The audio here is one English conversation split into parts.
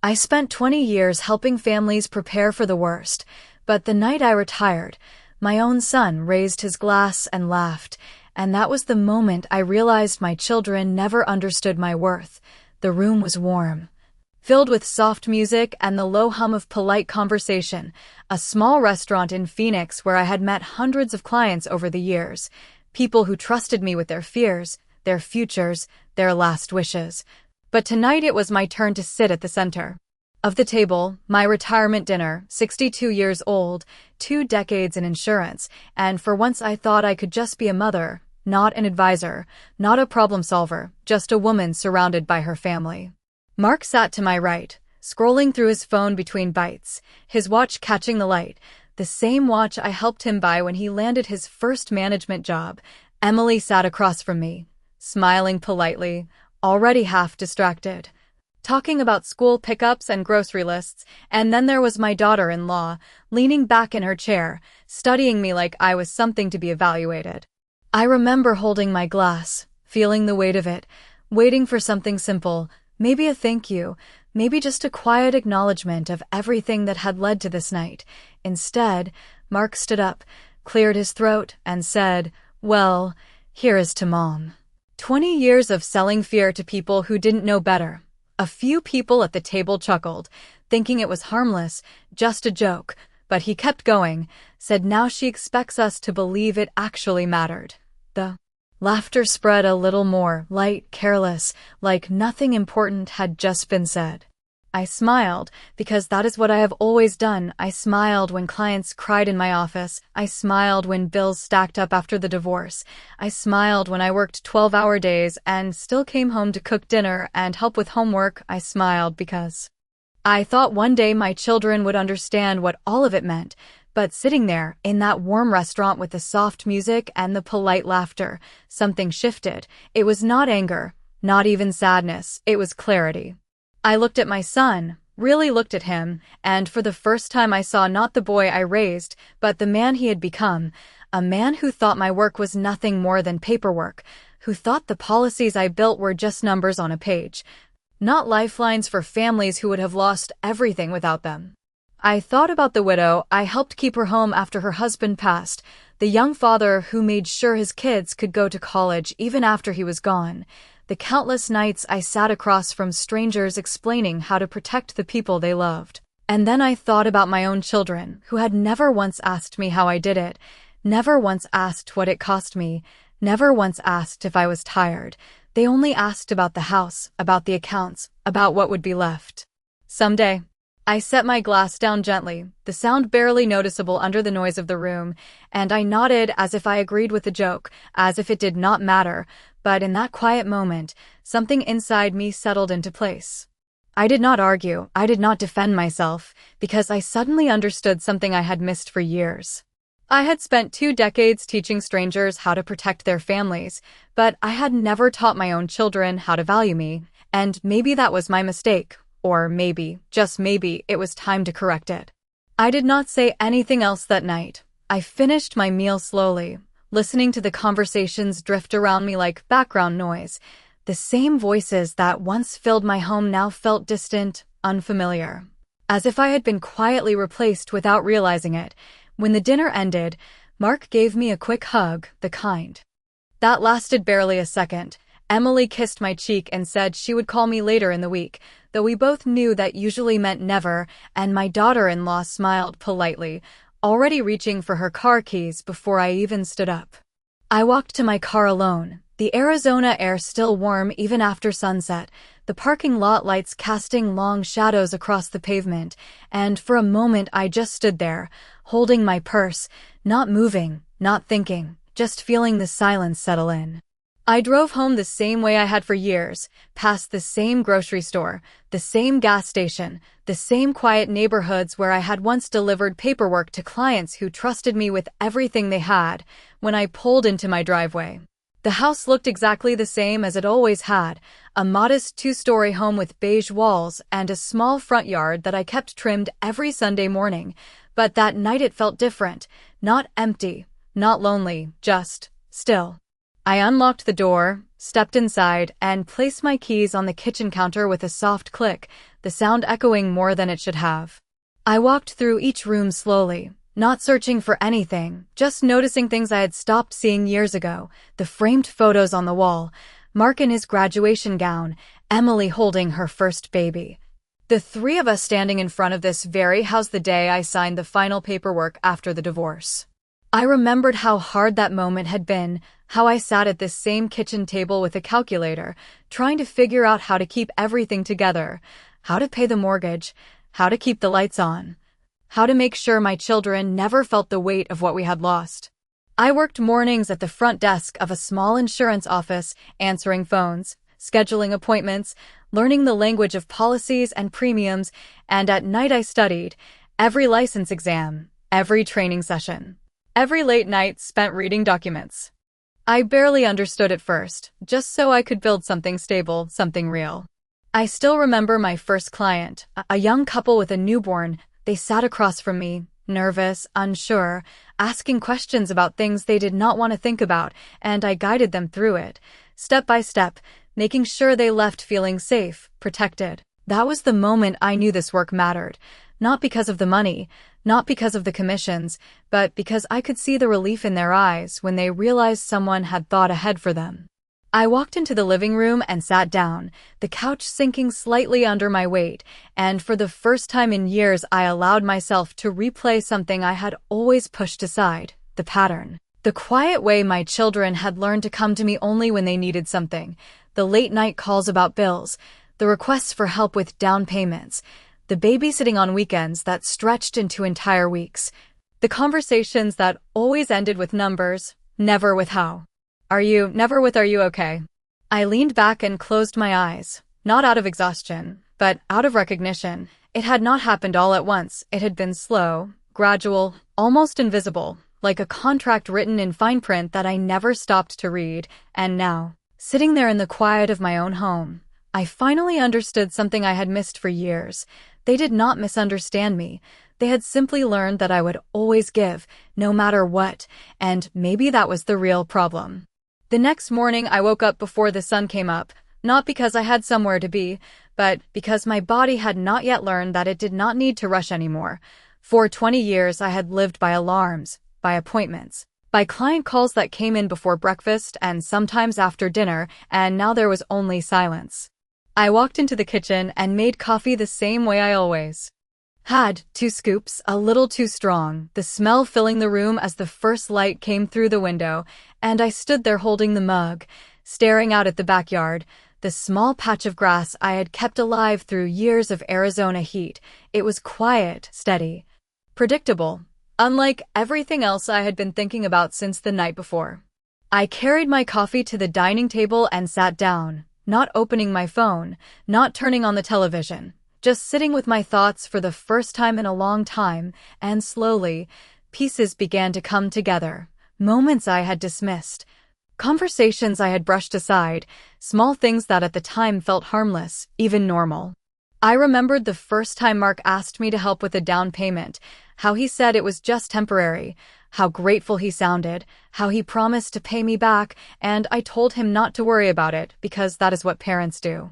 I spent 20 years helping families prepare for the worst, but the night I retired, my own son raised his glass and laughed, and that was the moment I realized my children never understood my worth. The room was warm, filled with soft music and the low hum of polite conversation, a small restaurant in Phoenix where I had met hundreds of clients over the years, people who trusted me with their fears, their futures, their last wishes. But tonight it was my turn to sit at the center of the table, my retirement dinner, 62 years old, 2 decades in insurance, and for once I thought I could just be a mother, not an advisor, not a problem solver, just a woman surrounded by her family. Mark sat to my right, scrolling through his phone between bites, his watch catching the light, the same watch I helped him buy when he landed his first management job. Emily sat across from me, smiling politely, already half distracted, talking about school pickups and grocery lists, and then there was my daughter-in-law, leaning back in her chair, studying me like I was something to be evaluated. I remember holding my glass, feeling the weight of it, waiting for something simple, maybe a thank you, maybe just a quiet acknowledgement of everything that had led to this night. Instead, Mark stood up, cleared his throat, and said, "Well, here is to Mom." 20 years of selling fear to people who didn't know better. A few people at the table chuckled, thinking it was harmless, just a joke, but he kept going, said now she expects us to believe it actually mattered. The laughter spread a little more, light, careless, like nothing important had just been said. I smiled, because that is what I have always done. I smiled when clients cried in my office. I smiled when bills stacked up after the divorce. I smiled when I worked 12-hour days and still came home to cook dinner and help with homework. I smiled because I thought one day my children would understand what all of it meant. But sitting there, in that warm restaurant with the soft music and the polite laughter, something shifted. It was not anger, not even sadness, it was clarity. I looked at my son, really looked at him, and for the first time I saw not the boy I raised, but the man he had become, a man who thought my work was nothing more than paperwork, who thought the policies I built were just numbers on a page, not lifelines for families who would have lost everything without them. I thought about the widow I helped keep her home after her husband passed, the young father who made sure his kids could go to college even after he was gone, the countless nights I sat across from strangers explaining how to protect the people they loved. And then I thought about my own children, who had never once asked me how I did it, never once asked what it cost me, never once asked if I was tired. They only asked about the house, about the accounts, about what would be left. Someday. I set my glass down gently, the sound barely noticeable under the noise of the room, and I nodded as if I agreed with the joke, as if it did not matter, but in that quiet moment, something inside me settled into place. I did not argue, I did not defend myself, because I suddenly understood something I had missed for years. I had spent 2 decades teaching strangers how to protect their families, but I had never taught my own children how to value me, and maybe that was my mistake. Or maybe, just maybe, it was time to correct it. I did not say anything else that night. I finished my meal slowly, listening to the conversations drift around me like background noise. The same voices that once filled my home now felt distant, unfamiliar, as if I had been quietly replaced without realizing it. When the dinner ended, Mark gave me a quick hug, the kind that lasted barely a second. Emily kissed my cheek and said she would call me later in the week, though we both knew that usually meant never, and my daughter-in-law smiled politely, already reaching for her car keys before I even stood up. I walked to my car alone, the Arizona air still warm even after sunset, the parking lot lights casting long shadows across the pavement, and for a moment I just stood there, holding my purse, not moving, not thinking, just feeling the silence settle in. I drove home the same way I had for years, past the same grocery store, the same gas station, the same quiet neighborhoods where I had once delivered paperwork to clients who trusted me with everything they had. When I pulled into my driveway, the house looked exactly the same as it always had, a modest 2-story home with beige walls and a small front yard that I kept trimmed every Sunday morning. But that night it felt different, not empty, not lonely, just still. I unlocked the door, stepped inside, and placed my keys on the kitchen counter with a soft click, the sound echoing more than it should have. I walked through each room slowly, not searching for anything, just noticing things I had stopped seeing years ago, the framed photos on the wall, Mark in his graduation gown, Emily holding her first baby. The three of us standing in front of this very house the day I signed the final paperwork after the divorce. I remembered how hard that moment had been, how I sat at this same kitchen table with a calculator, trying to figure out how to keep everything together, how to pay the mortgage, how to keep the lights on, how to make sure my children never felt the weight of what we had lost. I worked mornings at the front desk of a small insurance office, answering phones, scheduling appointments, learning the language of policies and premiums, and at night I studied, every license exam, every training session, every late night spent reading documents. I barely understood at first, just so I could build something stable, something real. I still remember my first client, a young couple with a newborn. They sat across from me, nervous, unsure, asking questions about things they did not want to think about, and I guided them through it, step by step, making sure they left feeling safe, protected. That was the moment I knew this work mattered, not because of the money, not because of the commissions, but because I could see the relief in their eyes when they realized someone had thought ahead for them. I walked into the living room and sat down, the couch sinking slightly under my weight, and for the first time in years I allowed myself to replay something I had always pushed aside, the pattern. The quiet way my children had learned to come to me only when they needed something, the late-night calls about bills, the requests for help with down payments, the babysitting on weekends that stretched into entire weeks, the conversations that always ended with numbers, never with how. Never with are you okay? I leaned back and closed my eyes, not out of exhaustion, but out of recognition. It had not happened all at once. It had been slow, gradual, almost invisible, like a contract written in fine print that I never stopped to read. And now, sitting there in the quiet of my own home, I finally understood something I had missed for years. They did not misunderstand me. They had simply learned that I would always give, no matter what, and maybe that was the real problem. The next morning I woke up before the sun came up, not because I had somewhere to be, but because my body had not yet learned that it did not need to rush anymore. For 20 years I had lived by alarms, by appointments, by client calls that came in before breakfast and sometimes after dinner, and now there was only silence. I walked into the kitchen and made coffee the same way I always had, 2 scoops, a little too strong, the smell filling the room as the first light came through the window, and I stood there holding the mug, staring out at the backyard, the small patch of grass I had kept alive through years of Arizona heat. It was quiet, steady, predictable, unlike everything else I had been thinking about since the night before. I carried my coffee to the dining table and sat down, not opening my phone, not turning on the television. Just sitting with my thoughts for the first time in a long time, and slowly, pieces began to come together. Moments I had dismissed, conversations I had brushed aside, small things that at the time felt harmless, even normal. I remembered the first time Mark asked me to help with a down payment, how he said it was just temporary, how grateful he sounded, how he promised to pay me back, and I told him not to worry about it because that is what parents do.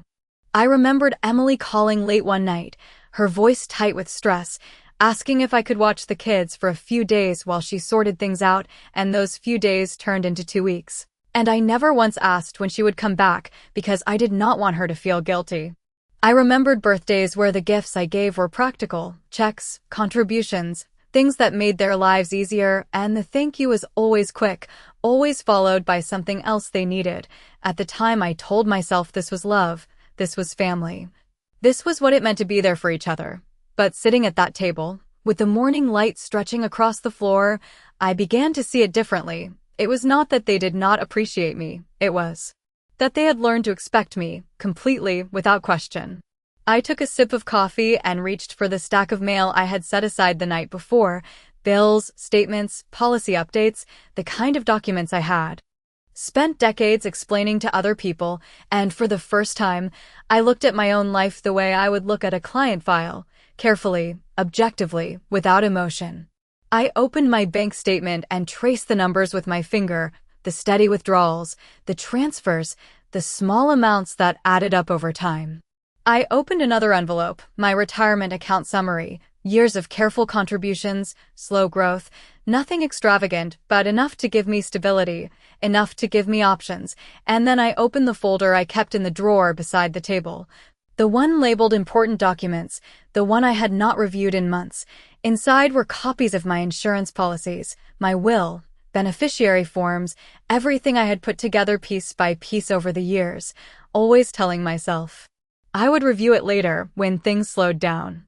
I remembered Emily calling late one night, her voice tight with stress, asking if I could watch the kids for a few days while she sorted things out, and those few days turned into 2 weeks. And I never once asked when she would come back because I did not want her to feel guilty. I remembered birthdays where the gifts I gave were practical, checks, contributions, things that made their lives easier, and the thank you was always quick, always followed by something else they needed. At the time I told myself this was love. This was family. This was what it meant to be there for each other. But sitting at that table, with the morning light stretching across the floor, I began to see it differently. It was not that they did not appreciate me. It was that they had learned to expect me, completely, without question. I took a sip of coffee and reached for the stack of mail I had set aside the night before, bills, statements, policy updates, the kind of documents I had spent decades explaining to other people, and for the first time, I looked at my own life the way I would look at a client file, carefully, objectively, without emotion. I opened my bank statement and traced the numbers with my finger, the steady withdrawals, the transfers, the small amounts that added up over time. I opened another envelope, my retirement account summary, years of careful contributions, slow growth, nothing extravagant, but enough to give me stability, enough to give me options, and then I opened the folder I kept in the drawer beside the table. The one labeled important documents, the one I had not reviewed in months. Inside were copies of my insurance policies, my will, beneficiary forms, everything I had put together piece by piece over the years, always telling myself I would review it later when things slowed down.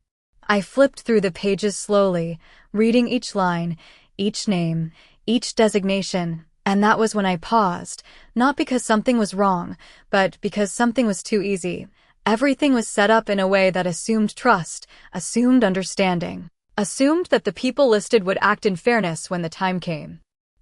I flipped through the pages slowly, reading each line, each name, each designation, and that was when I paused, not because something was wrong, but because something was too easy. Everything was set up in a way that assumed trust, assumed understanding, assumed that the people listed would act in fairness when the time came.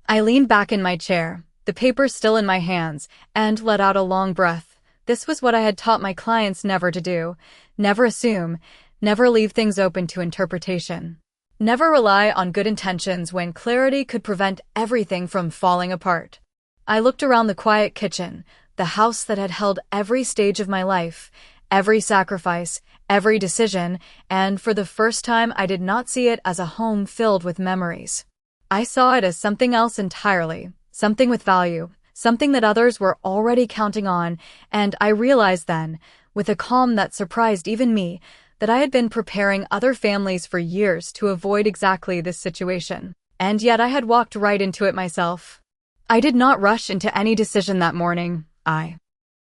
I leaned back in my chair, the paper still in my hands, and let out a long breath. This was what I had taught my clients never to do. Never assume, never leave things open to interpretation. Never rely on good intentions when clarity could prevent everything from falling apart. I looked around the quiet kitchen, the house that had held every stage of my life, every sacrifice, every decision, and for the first time I did not see it as a home filled with memories. I saw it as something else entirely, something with value, something that others were already counting on, and I realized then, with a calm that surprised even me, that I had been preparing other families for years to avoid exactly this situation. And yet I had walked right into it myself. I did not rush into any decision that morning. I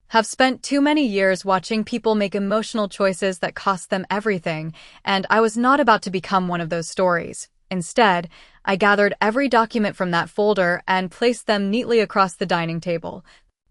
have spent too many years watching people make emotional choices that cost them everything, and I was not about to become one of those stories. Instead, I gathered every document from that folder and placed them neatly across the dining table,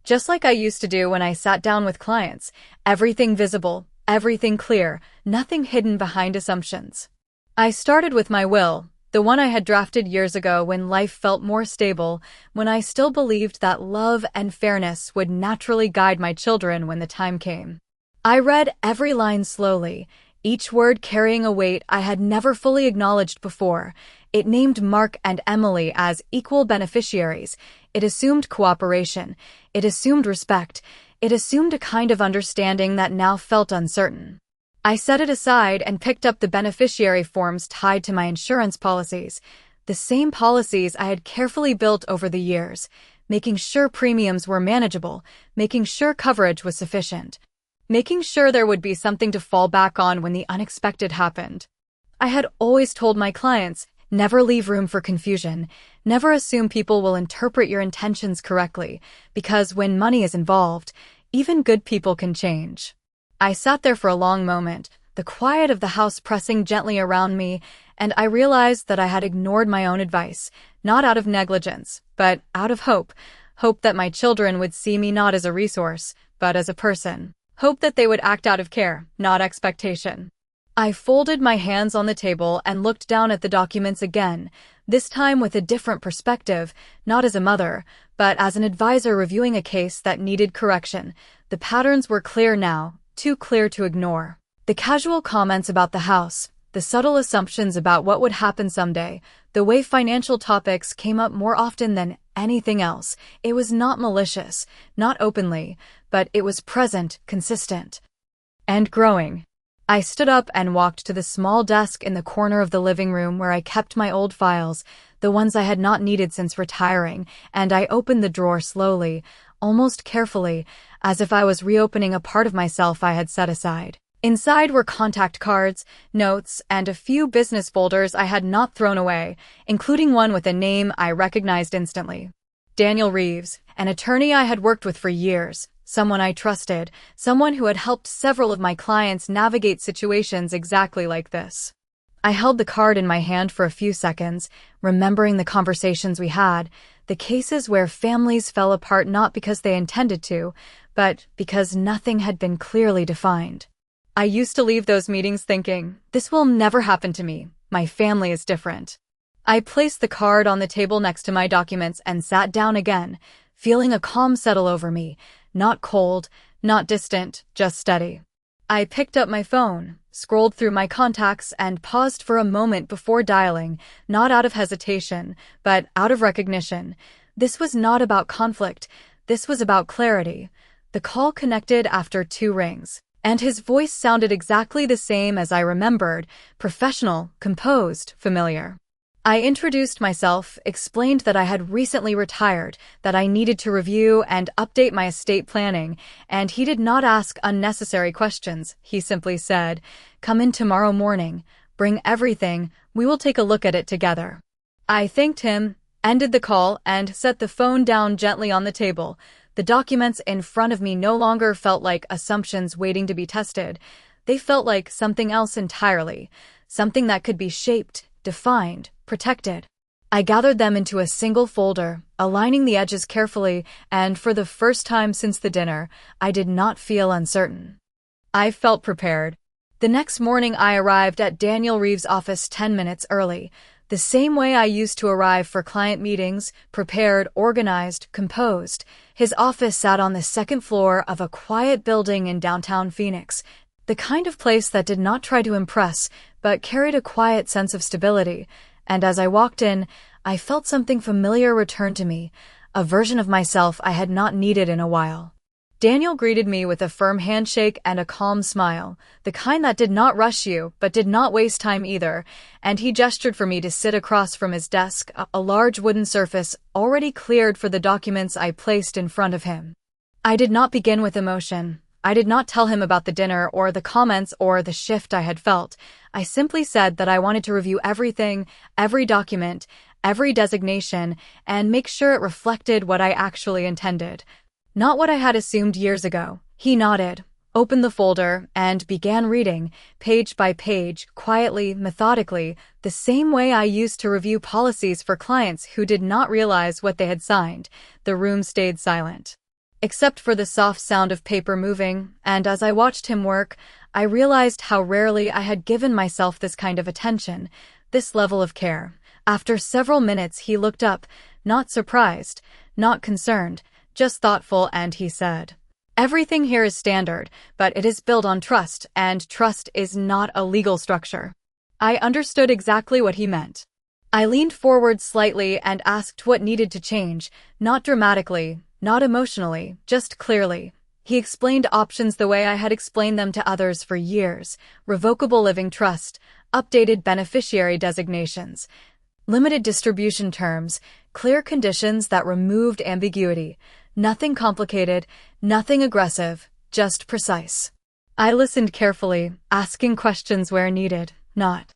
just like I used to do when I sat down with clients, everything visible, everything clear, nothing hidden behind assumptions. I started with my will, the one I had drafted years ago when life felt more stable, when I still believed that love and fairness would naturally guide my children when the time came. I read every line slowly, each word carrying a weight I had never fully acknowledged before. It named Mark and Emily as equal beneficiaries. It assumed cooperation. It assumed respect. It assumed a kind of understanding that now felt uncertain. I set it aside and picked up the beneficiary forms tied to my insurance policies, the same policies I had carefully built over the years, making sure premiums were manageable, making sure coverage was sufficient, making sure there would be something to fall back on when the unexpected happened. I had always told my clients, never leave room for confusion, never assume people will interpret your intentions correctly, because when money is involved, even good people can change. I sat there for a long moment, the quiet of the house pressing gently around me, and I realized that I had ignored my own advice, not out of negligence, but out of hope. Hope that my children would see me not as a resource, but as a person. Hope that they would act out of care, not expectation. I folded my hands on the table and looked down at the documents again, this time with a different perspective, not as a mother, but as an advisor reviewing a case that needed correction. The patterns were clear now, too clear to ignore. The casual comments about the house, the subtle assumptions about what would happen someday, the way financial topics came up more often than anything else. It was not malicious, not openly, but it was present, consistent, and growing. I stood up and walked to the small desk in the corner of the living room where I kept my old files, the ones I had not needed since retiring, and I opened the drawer slowly, almost carefully, as if I was reopening a part of myself I had set aside. Inside were contact cards, notes, and a few business folders I had not thrown away, including one with a name I recognized instantly. Daniel Reeves, an attorney I had worked with for years, someone I trusted, someone who had helped several of my clients navigate situations exactly like this. I held the card in my hand for a few seconds, remembering the conversations we had, the cases where families fell apart not because they intended to, but because nothing had been clearly defined. I used to leave those meetings thinking, this will never happen to me. My family is different. I placed the card on the table next to my documents and sat down again, feeling a calm settle over me, not cold, not distant, just steady. I picked up my phone, scrolled through my contacts, and paused for a moment before dialing, not out of hesitation, but out of recognition. This was not about conflict. This was about clarity. The call connected after 2 rings, and his voice sounded exactly the same as I remembered, professional, composed, familiar. I introduced myself, explained that I had recently retired, that I needed to review and update my estate planning, and he did not ask unnecessary questions. He simply said, "Come in tomorrow morning, bring everything, we will take a look at it together." I thanked him, ended the call, and set the phone down gently on the table. The documents in front of me no longer felt like assumptions waiting to be tested. They felt like something else entirely, something that could be shaped, defined, protected. I gathered them into a single folder, aligning the edges carefully, and for the first time since the dinner, I did not feel uncertain. I felt prepared. The next morning I arrived at Daniel Reeves' office 10 minutes early, the same way I used to arrive for client meetings, prepared, organized, composed. His office sat on the second floor of a quiet building in downtown Phoenix, the kind of place that did not try to impress, but carried a quiet sense of stability. And as I walked in, I felt something familiar return to me, a version of myself I had not needed in a while. Daniel greeted me with a firm handshake and a calm smile, the kind that did not rush you, but did not waste time either, and he gestured for me to sit across from his desk, a large wooden surface already cleared for the documents I placed in front of him. I did not begin with emotion. I did not tell him about the dinner or the comments or the shift I had felt. I simply said that I wanted to review everything, every document, every designation, and make sure it reflected what I actually intended, not what I had assumed years ago. He nodded, opened the folder, and began reading, page by page, quietly, methodically, the same way I used to review policies for clients who did not realize what they had signed. The room stayed silent, except for the soft sound of paper moving, and as I watched him work, I realized how rarely I had given myself this kind of attention, this level of care. After several minutes he looked up, not surprised, not concerned, just thoughtful, and he said, "Everything here is standard, but it is built on trust, and trust is not a legal structure." I understood exactly what he meant. I leaned forward slightly and asked what needed to change, not dramatically, not emotionally, just clearly. He explained options the way I had explained them to others for years: revocable living trust, updated beneficiary designations, limited distribution terms, clear conditions that removed ambiguity. Nothing complicated, nothing aggressive, just precise. I listened carefully, asking questions where needed, not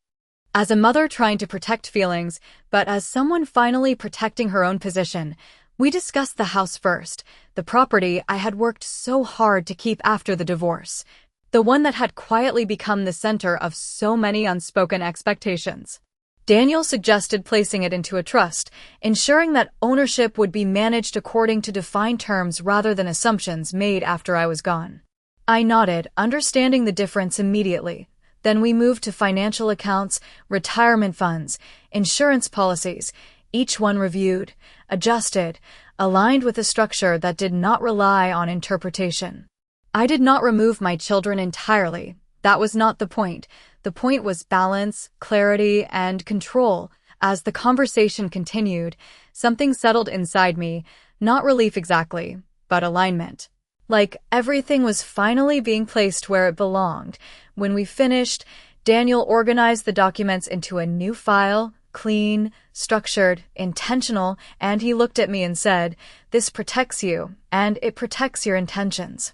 as a mother trying to protect feelings, but as someone finally protecting her own position. We discussed the house first, the property I had worked so hard to keep after the divorce, the one that had quietly become the center of so many unspoken expectations. Daniel suggested placing it into a trust, ensuring that ownership would be managed according to defined terms rather than assumptions made after I was gone. I nodded, understanding the difference immediately. Then we moved to financial accounts, retirement funds, insurance policies, each one reviewed, adjusted, aligned with a structure that did not rely on interpretation. I did not remove my children entirely. That was not the point. The point was balance, clarity, and control. As the conversation continued, something settled inside me, not relief exactly, but alignment. Like everything was finally being placed where it belonged. When we finished, Daniel organized the documents into a new file, clean, structured, intentional, and he looked at me and said, "This protects you, and it protects your intentions."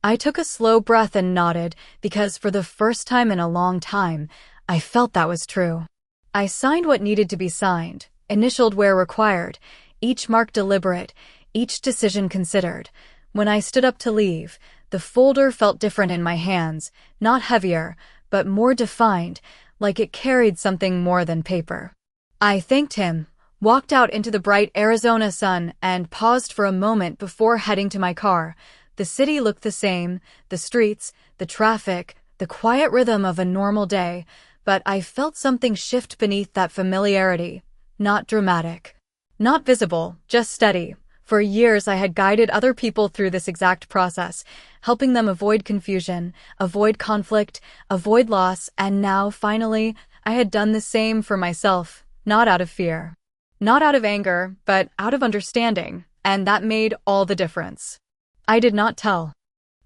I took a slow breath and nodded, because for the first time in a long time, I felt that was true. I signed what needed to be signed, initialed where required, each mark deliberate, each decision considered. When I stood up to leave, the folder felt different in my hands, not heavier, but more defined, like it carried something more than paper. I thanked him, walked out into the bright Arizona sun, and paused for a moment before heading to my car. The city looked the same, the streets, the traffic, the quiet rhythm of a normal day, but I felt something shift beneath that familiarity. Not dramatic, not visible, just steady. For years I had guided other people through this exact process, helping them avoid confusion, avoid conflict, avoid loss, and now, finally, I had done the same for myself, not out of fear, Not out of anger, but out of understanding, and that made all the difference. I did not tell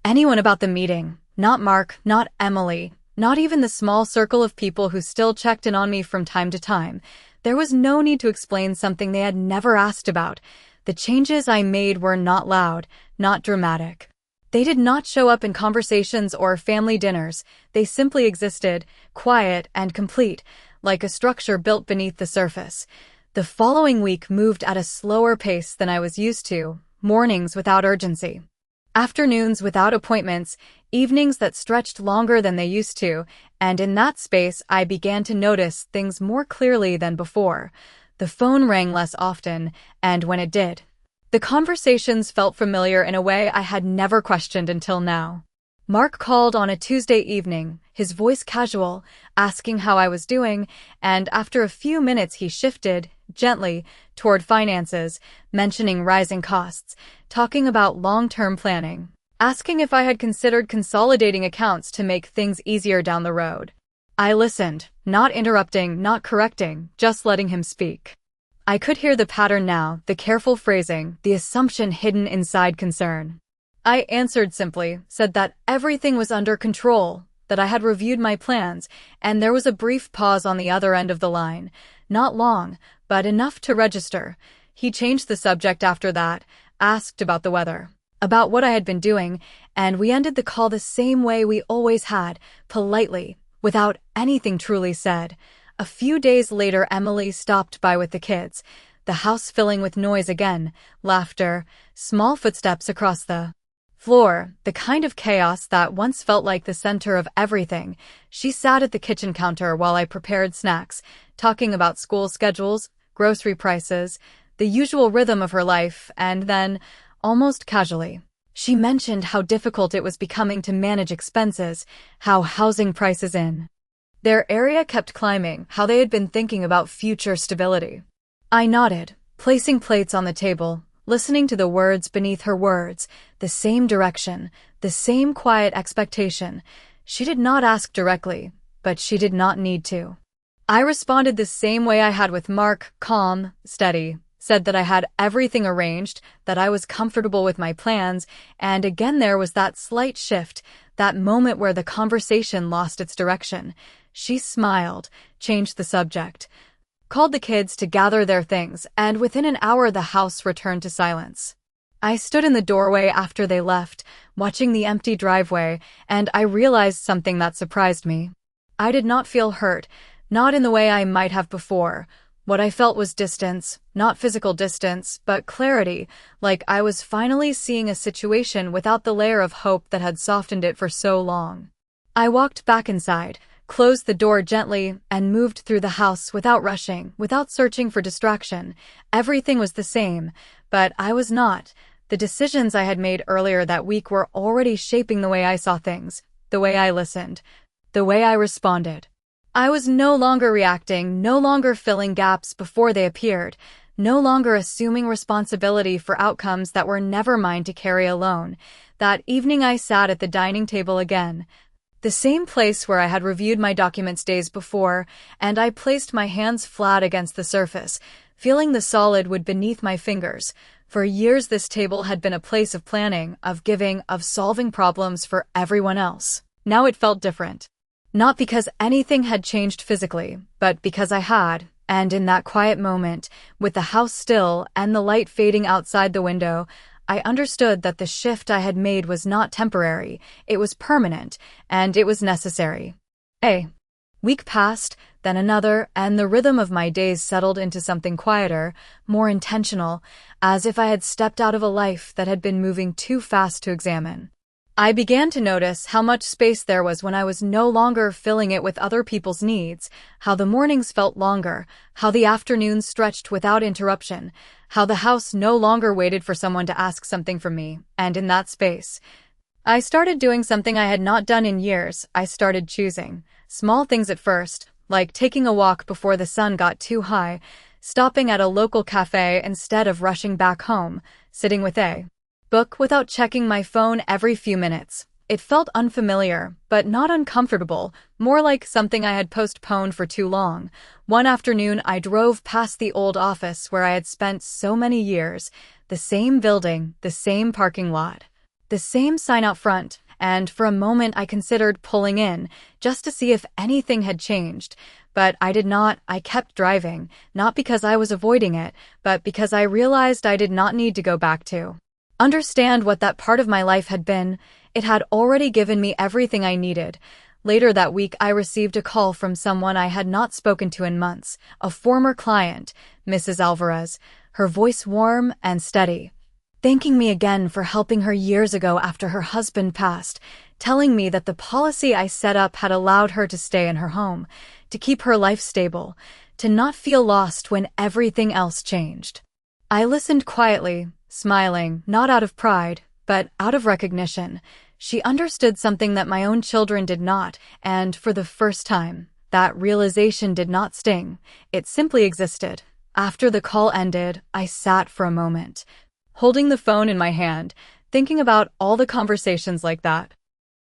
anyone about the meeting. Not Mark, not Emily, not even the small circle of people who still checked in on me from time to time. There was no need to explain something they had never asked about. The changes I made were not loud, not dramatic. They did not show up in conversations or family dinners. They simply existed, quiet and complete, like a structure built beneath the surface. The following week moved at a slower pace than I was used to, mornings without urgency, afternoons without appointments, evenings that stretched longer than they used to, and in that space I began to notice things more clearly than before. The phone rang less often, and when it did, the conversations felt familiar in a way I had never questioned until now. Mark called on a Tuesday evening, his voice casual, asking how I was doing, and after a few minutes he shifted, gently, toward finances, mentioning rising costs, talking about long-term planning, asking if I had considered consolidating accounts to make things easier down the road. I listened, not interrupting, not correcting, just letting him speak. I could hear the pattern now, the careful phrasing, the assumption hidden inside concern. I answered simply, said that everything was under control, that I had reviewed my plans, and there was a brief pause on the other end of the line. Not long, but enough to register. He changed the subject after that, asked about the weather, about what I had been doing, and we ended the call the same way we always had, politely, without anything truly said. A few days later, Emily stopped by with the kids, the house filling with noise again, laughter, small footsteps across the floor, the kind of chaos that once felt like the center of everything. She sat at the kitchen counter while I prepared snacks, talking about school schedules, grocery prices, the usual rhythm of her life, and then, almost casually, she mentioned how difficult it was becoming to manage expenses, how housing prices in their area kept climbing, how they had been thinking about future stability. I nodded, placing plates on the table, listening to the words beneath her words, the same direction, the same quiet expectation. She did not ask directly, but she did not need to. I responded the same way I had with Mark, calm, steady, said that I had everything arranged, that I was comfortable with my plans, and again there was that slight shift, that moment where the conversation lost its direction. She smiled, changed the subject, called the kids to gather their things, and within an hour the house returned to silence. I stood in the doorway after they left, watching the empty driveway, and I realized something that surprised me. I did not feel hurt, not in the way I might have before. What I felt was distance, not physical distance, but clarity, like I was finally seeing a situation without the layer of hope that had softened it for so long. I walked back inside, closed the door gently, and moved through the house without rushing, without searching for distraction. Everything was the same, but I was not. The decisions I had made earlier that week were already shaping the way I saw things, the way I listened, the way I responded. I was no longer reacting, no longer filling gaps before they appeared, no longer assuming responsibility for outcomes that were never mine to carry alone. That evening I sat at the dining table again, the same place where I had reviewed my documents days before, and I placed my hands flat against the surface, feeling the solid wood beneath my fingers. For years this table had been a place of planning, of giving, of solving problems for everyone else. Now it felt different. Not because anything had changed physically, but because I had, and in that quiet moment, with the house still and the light fading outside the window, I understood that the shift I had made was not temporary, it was permanent, and it was necessary. A week passed, then another, and the rhythm of my days settled into something quieter, more intentional, as if I had stepped out of a life that had been moving too fast to examine. I began to notice how much space there was when I was no longer filling it with other people's needs, how the mornings felt longer, how the afternoons stretched without interruption, how the house no longer waited for someone to ask something from me, and in that space, I started doing something I had not done in years. I started choosing. Small things at first, like taking a walk before the sun got too high, stopping at a local cafe instead of rushing back home, sitting with a book without checking my phone every few minutes. It felt unfamiliar, but not uncomfortable, more like something I had postponed for too long. One afternoon, I drove past the old office where I had spent so many years. The same building, the same parking lot, the same sign out front, and for a moment I considered pulling in, just to see if anything had changed. But I did not. I kept driving, not because I was avoiding it, but because I realized I did not need to go back to understand what that part of my life had been. It had already given me everything I needed. Later that week, I received a call from someone I had not spoken to in months, a former client, Mrs. Alvarez, her voice warm and steady, thanking me again for helping her years ago after her husband passed, telling me that the policy I set up had allowed her to stay in her home, to keep her life stable, to not feel lost when everything else changed. I listened quietly, smiling, not out of pride, but out of recognition. She understood something that my own children did not, and for the first time, that realization did not sting. It simply existed. After the call ended, I sat for a moment, holding the phone in my hand, thinking about all the conversations like that.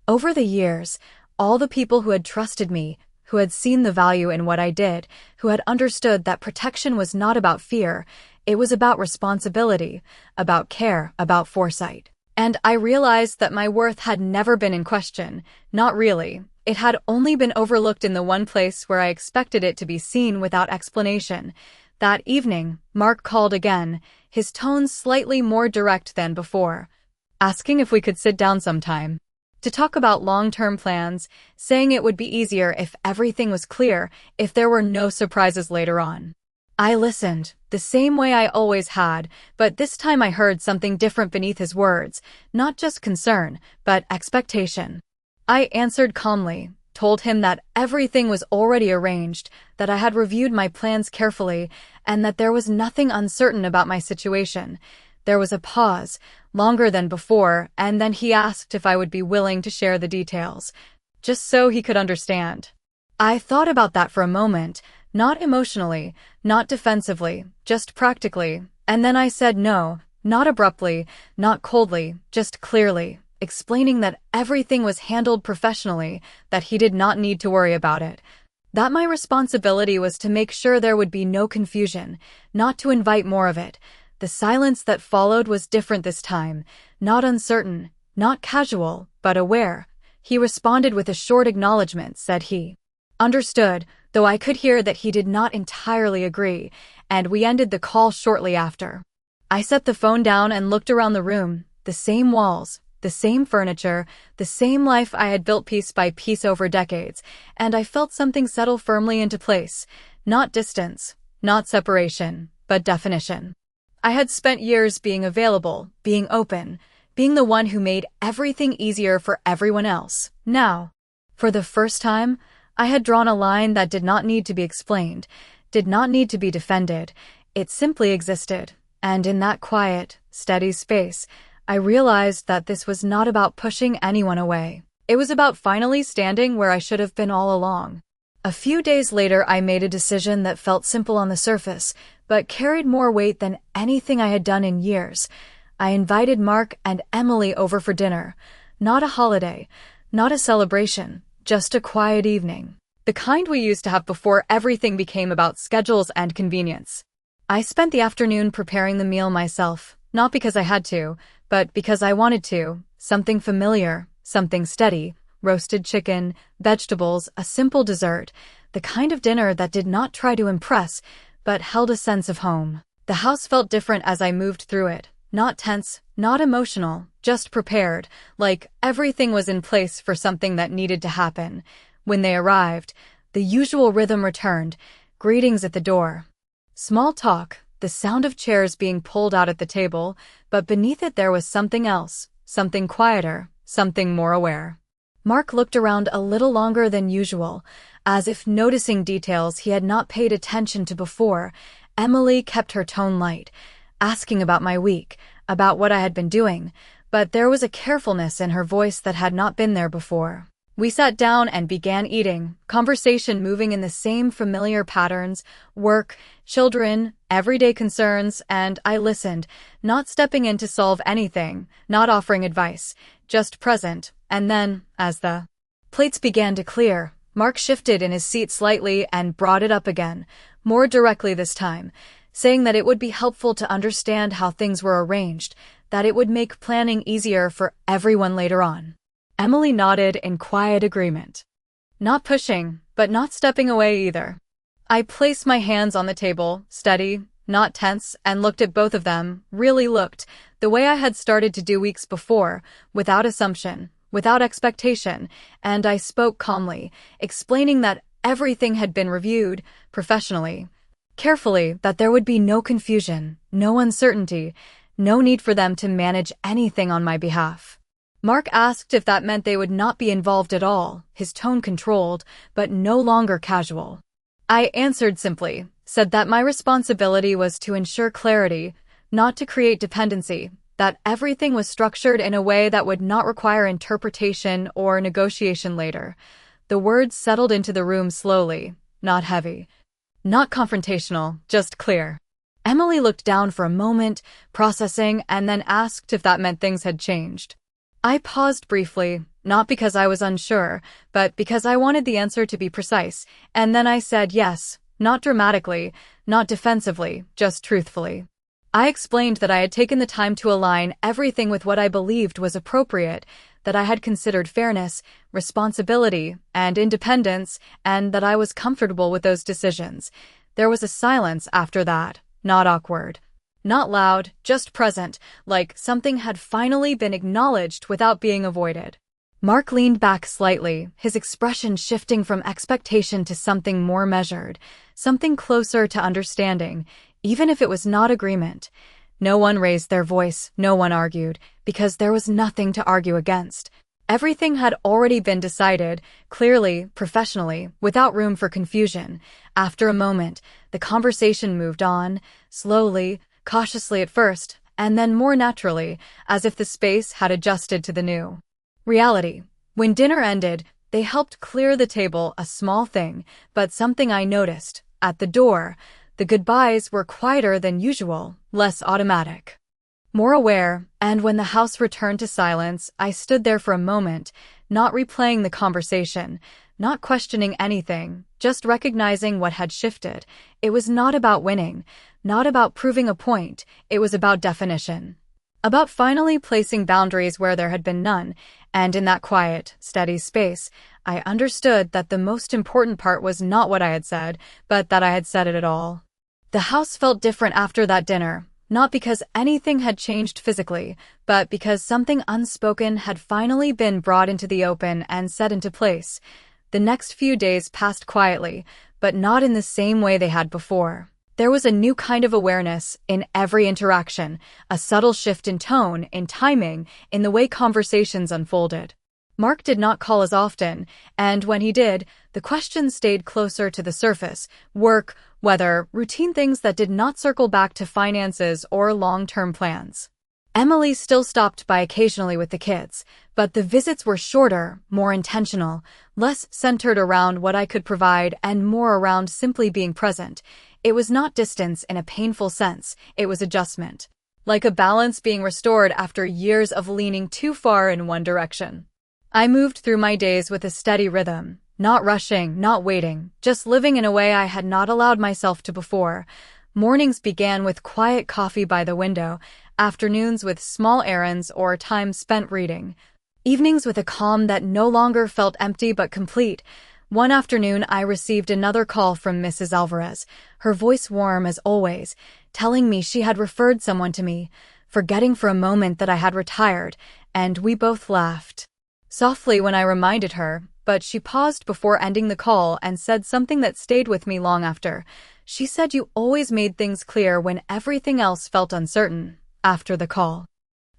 Over the years, all the people who had trusted me, who had seen the value in what I did, who had understood that protection was not about fear, it was about responsibility, about care, about foresight. And I realized that my worth had never been in question. Not really. It had only been overlooked in the one place where I expected it to be seen without explanation. That evening, Mark called again, his tone slightly more direct than before, asking if we could sit down sometime to talk about long-term plans, saying it would be easier if everything was clear, if there were no surprises later on. I listened, the same way I always had, but this time I heard something different beneath his words, not just concern, but expectation. I answered calmly, told him that everything was already arranged, that I had reviewed my plans carefully, and that there was nothing uncertain about my situation. There was a pause, longer than before, and then he asked if I would be willing to share the details, just so he could understand. I thought about that for a moment, not emotionally, not defensively, just practically, and then I said no, not abruptly, not coldly, just clearly, explaining that everything was handled professionally, that he did not need to worry about it, that my responsibility was to make sure there would be no confusion, not to invite more of it. The silence that followed was different this time, not uncertain, not casual, but aware. He responded with a short acknowledgement, said he understood, though I could hear that he did not entirely agree, and we ended the call shortly after. I set the phone down and looked around the room, the same walls, the same furniture, the same life I had built piece by piece over decades, and I felt something settle firmly into place, not distance, not separation, but definition. I had spent years being available, being open, being the one who made everything easier for everyone else. Now, for the first time, I had drawn a line that did not need to be explained, did not need to be defended. It simply existed, and in that quiet, steady space, I realized that this was not about pushing anyone away. It was about finally standing where I should have been all along. A few days later, I made a decision that felt simple on the surface, but carried more weight than anything I had done in years. I invited Mark and Emily over for dinner. Not a holiday, not a celebration, just a quiet evening. The kind we used to have before everything became about schedules and convenience. I spent the afternoon preparing the meal myself, not because I had to, but because I wanted to. Something familiar, something steady, roasted chicken, vegetables, a simple dessert, the kind of dinner that did not try to impress, but held a sense of home. The house felt different as I moved through it, not tense, not emotional, just prepared, like everything was in place for something that needed to happen. When they arrived, the usual rhythm returned, greetings at the door. Small talk, the sound of chairs being pulled out at the table, but beneath it there was something else, something quieter, something more aware. Mark looked around a little longer than usual, as if noticing details he had not paid attention to before. Emily kept her tone light, asking about my week, about what I had been doing, but there was a carefulness in her voice that had not been there before. We sat down and began eating, conversation moving in the same familiar patterns, work, children, everyday concerns, and I listened, not stepping in to solve anything, not offering advice, just present, And then, as the plates began to clear, Mark shifted in his seat slightly and brought it up again, more directly this time, saying that it would be helpful to understand how things were arranged, that it would make planning easier for everyone later on. Emily nodded in quiet agreement. Not pushing, but not stepping away either. I placed my hands on the table, steady, not tense, and looked at both of them, really looked, the way I had started to do weeks before, without assumption, without expectation, and I spoke calmly, explaining that everything had been reviewed, professionally, carefully, that there would be no confusion, no uncertainty, no need for them to manage anything on my behalf. Mark asked if that meant they would not be involved at all, his tone controlled, but no longer casual. I answered simply, said that my responsibility was to ensure clarity, not to create dependency, that everything was structured in a way that would not require interpretation or negotiation later. The words settled into the room slowly, not heavy, not confrontational, just clear. Emily looked down for a moment, processing, and then asked if that meant things had changed. I paused briefly, not because I was unsure, but because I wanted the answer to be precise, and then I said yes, not dramatically, not defensively, just truthfully. I explained that I had taken the time to align everything with what I believed was appropriate, that I had considered fairness, responsibility, and independence, and that I was comfortable with those decisions. There was a silence after that, not awkward. Not loud, just present, like something had finally been acknowledged without being avoided. Mark leaned back slightly, his expression shifting from expectation to something more measured, something closer to understanding, even if it was not agreement. No one raised their voice, no one argued, because there was nothing to argue against. Everything had already been decided, clearly, professionally, without room for confusion. After a moment, the conversation moved on, slowly, cautiously at first, and then more naturally, as if the space had adjusted to the new reality. When dinner ended, they helped clear the table, a small thing, but something I noticed. At the door, the goodbyes were quieter than usual, less automatic, more aware, and when the house returned to silence, I stood there for a moment, not replaying the conversation, not questioning anything, just recognizing what had shifted. It was not about winning, not about proving a point, it was about definition. About finally placing boundaries where there had been none, and in that quiet, steady space, I understood that the most important part was not what I had said, but that I had said it at all. The house felt different after that dinner, not because anything had changed physically, but because something unspoken had finally been brought into the open and set into place. The next few days passed quietly, but not in the same way they had before. There was a new kind of awareness in every interaction, a subtle shift in tone, in timing, in the way conversations unfolded. Mark did not call as often, and when he did, the questions stayed closer to the surface: work, weather, routine things that did not circle back to finances or long-term plans. Emily still stopped by occasionally with the kids, but the visits were shorter, more intentional, less centered around what I could provide and more around simply being present. It was not distance in a painful sense, it was adjustment. Like a balance being restored after years of leaning too far in one direction. I moved through my days with a steady rhythm, not rushing, not waiting, just living in a way I had not allowed myself to before. Mornings began with quiet coffee by the window, afternoons with small errands or time spent reading, evenings with a calm that no longer felt empty but complete. One afternoon I received another call from Mrs. Alvarez, her voice warm as always, telling me she had referred someone to me, forgetting for a moment that I had retired, and we both laughed softly when I reminded her, but she paused before ending the call and said something that stayed with me long after. She said, "You always made things clear when everything else felt uncertain." After the call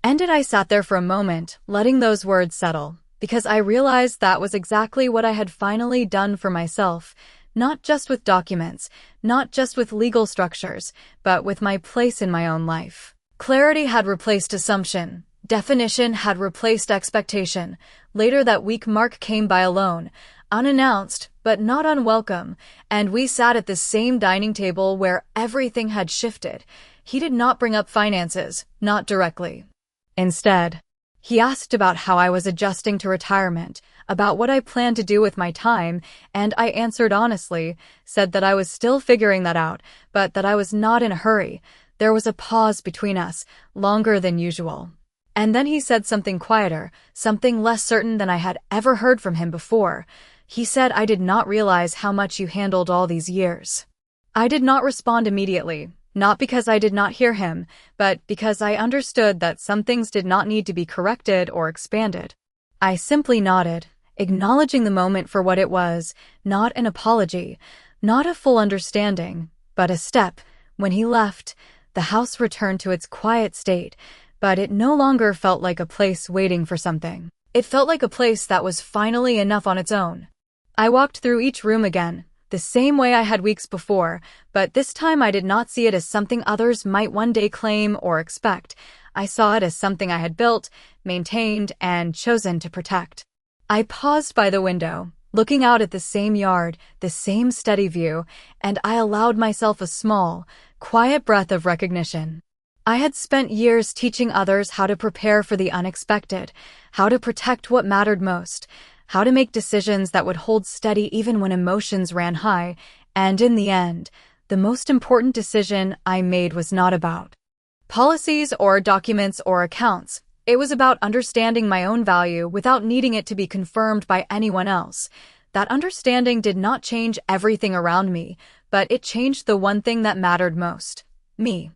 ended, I sat there for a moment, letting those words settle, because I realized that was exactly what I had finally done for myself, not just with documents, not just with legal structures, but with my place in my own life. Clarity had replaced assumption. Definition had replaced expectation. Later that week, Mark came by alone, unannounced, but not unwelcome, and we sat at the same dining table where everything had shifted. He did not bring up finances, not directly. Instead, He asked about how I was adjusting to retirement, about what I planned to do with my time, and I answered honestly, said that I was still figuring that out, but that I was not in a hurry. There was a pause between us, longer than usual. And then he said something quieter, something less certain than I had ever heard from him before. He said, "I did not realize how much you handled all these years." I did not respond immediately, not because I did not hear him, but because I understood that some things did not need to be corrected or expanded. I simply nodded, acknowledging the moment for what it was, not an apology, not a full understanding, but a step. When he left, the house returned to its quiet state, but it no longer felt like a place waiting for something. It felt like a place that was finally enough on its own. I walked through each room again, the same way I had weeks before, but this time I did not see it as something others might one day claim or expect. I saw it as something I had built, maintained, and chosen to protect. I paused by the window, looking out at the same yard, the same steady view, and I allowed myself a small, quiet breath of recognition. I had spent years teaching others how to prepare for the unexpected, how to protect what mattered most, how to make decisions that would hold steady even when emotions ran high, and in the end, the most important decision I made was not about policies or documents or accounts. It was about understanding my own value without needing it to be confirmed by anyone else. That understanding did not change everything around me, but it changed the one thing that mattered most: me.